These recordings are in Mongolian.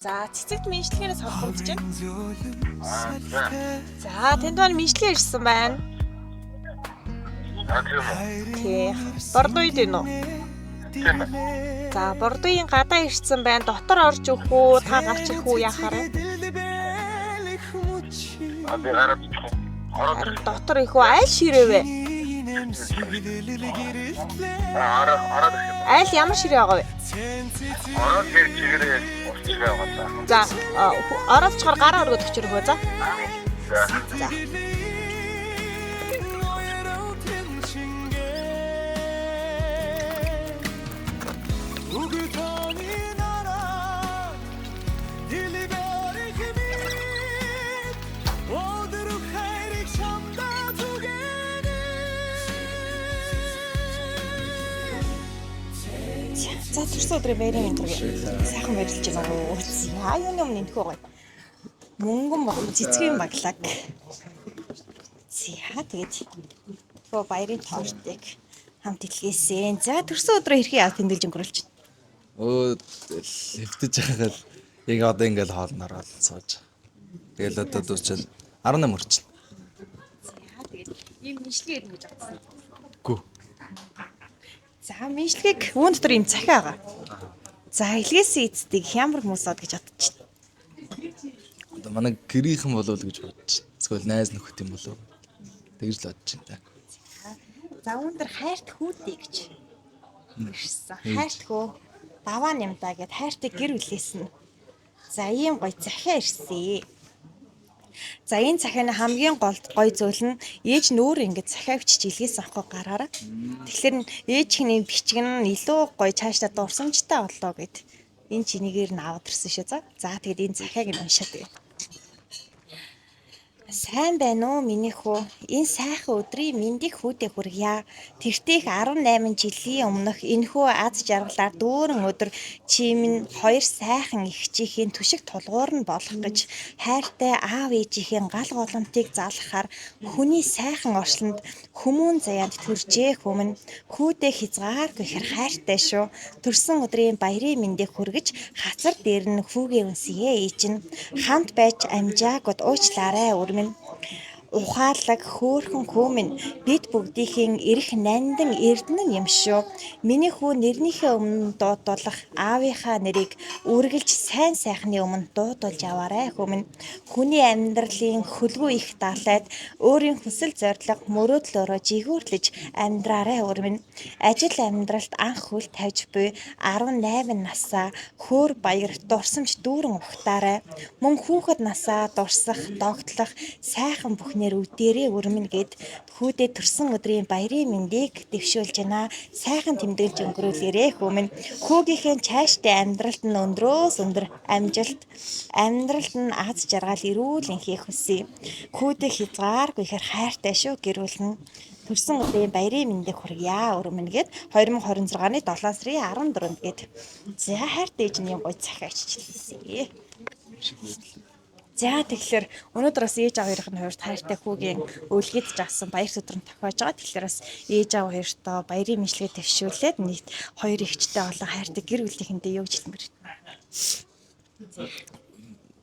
За цэцэгт мэдлэгээс холбогдож байна. За тэнд маань мэдлэг ирсэн байна. Тий. Бордоо идэх үү? За бордогийн гадаа ирсэн байна. Дотор орж өгөх үү? Та гарч ирэх үү яхаарай? Би гараад Харин дотор их үү? Аль ширээ вэ? ороод Аль ямар ширээ байгаа вэ? ороод чигээрээ устгах байгаа. За ороод чаар гараа өргөд өчрөх үү? За. За. За төрсөн өдрийн баярын өндөр сайхан баярлж байна уу. За юуны өмнө энэхүү гоё. Мөнгөн баг цэцгийн баглаг. За тэгээд төө баярын тортыг хамт илгээсэн. За төрсөн өдрөө хэрхэн яа тэмдэглэж өнгөрүүлж байна. Хэвтэж байхад яг одоо ингээл хоолноор бол сууж. Тэгэл одоо дуусчаад 18 орчин. За тэгээд ийм мэдлэг ирнэ гэж бодсон. Гү. За мэдлэгийг үүн дотор ийм цахиа байгаа. За илгээсэн эцдийг хямраг мусаад гэж бодож байна. Одоо манай гэрийнхэн болов уу гэж бодож. Эсвэл найз нөхөд юм болов. Тэгж л бодож байна. За үүн дээр хайрт хүүдээ гэж ирсэн. Хайрт хөө даваа нямдаа гэд хайртыг гэр үлээсэн. За ийм гоё захиа ирсэн. За энэ захианы хамгийн гоё зүйл нь ээж нь өөр ингэж захиа бичиж илгээсэн ахгүй гараараа. Тэгэхээр ээжхний бичиг нь илүү гоё цаашдаа дурсамжтай боллоо гэд энэ чинийгээр нь аваад ирсэн шүү. За тэгэд энэ захиаг нь уншаад байна. Сайн байна уу миний хүү? Энэ сайхан өдрийн мэндийг хүүдээ хүргье. Тэртех 18 жилийн өмнөх энэхүү аз жаргалаар дүүрэн өдөр чи минь хоёр сайхан эгчийн түшиг тулгуур нь болох гэж хайртай аав ээжийн гал голомтыг залгахаар хүний сайхан оршлонд хүмүүн заяанд төржээ хүмүн хүүдээ хязгааргүй хэр хайртай шүү. Төрсөн өдрийн баярын мэндийг хүргэж хацар дээр нь хүүгээ үнсгээ ээж нь хамт байж амжаагууд уучлаарай өрмөн ухаалаг хөөхөн хүмүн бид бүгдийн эрх нандин эрдэнэн юм шүү. Миний хүү нэрнийхээ өмнө дуудуулах аавынхаа нэрийг үргэлж сайн сайхны өмнө дуудуулж яваарай хүмүн. Хүний амьдралын хөлгүй их даалайд өөрийн хүсэл зорилго мөрөөдлөөрөө жигүүрлэж амьдраарай өрмөн. Ажил амьдралд анх хөл тавьж буй 18 насаа хөөр баяр дурсамж дүүрэн ухтаарай. Мөн хүүхэд насаа дурсах, догтлох сайхан бүхнээр үдээрээ өрмөн гэд хүүдээ төрсөн өдрийн баярын мэндийг дэвшүүлж байна. Сайхан тэмдэглэж өнгөрүүлээрэй хүмүн. Хүүгийнхээ цаашдын амьдралд нь өндрөөс өндөр амжилт, амьдралд нь аз жаргал эрүүл инхийг хүсье. Хүүдээ хязгааргүй хэр хайртай шүү гэрүүлнэ. Төрсөн өдрийн баярын мэндийг хүргье өрмөн гэд 2026 оны 7 сарын 14-нд гэд. За хайртай ээжний гоё захиа иччихлээ. За тэгэхээр өнөөдөр бас ээж аав хоёрын хувьд хайртай хүүгийн өвлгээд жаасан баяр өдрөнд тохиож байгаа. Тэгэхээр бас ээж аав хоёртоо баярын мэдлэгээ төвшүүлээд нийт хоёр эгчтэй олон хайртай гэр бүлийнхэндээ юу гэж хэлмээр байна.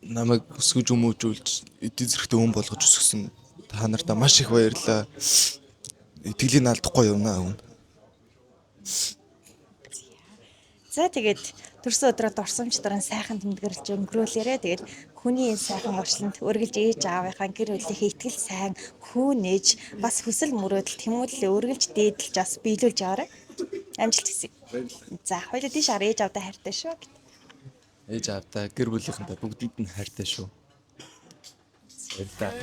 Намайг өсгөж өмөөжүүлж эдийн зэрэгтэй өн болгож өсгсөн та нартай маш их баярлалаа. Итгэлийн алдахгүй явна өвн. За тэгээд төрсөн өдрөө дурсамж дуран сайхан тэмдэглэж өнгөрүүлээрэ. Тэгээд хүний энэ сайхан орчлонд үргэлж ээж аавынхаа гэр бүлийнхээ итгэл сайн хүүн ээж бас хүсэл мөрөөдөл тэмүүлэлээ үргэлж дээдлж бас биелүүлж яваарай. Амжилт хүсье. За хоёул тийш ар ээж аавтай хайртай шүү. Ээж аавтай гэр бүлийнхэнтэй бүгдэд нь хайртай шүү. Баярлалаа.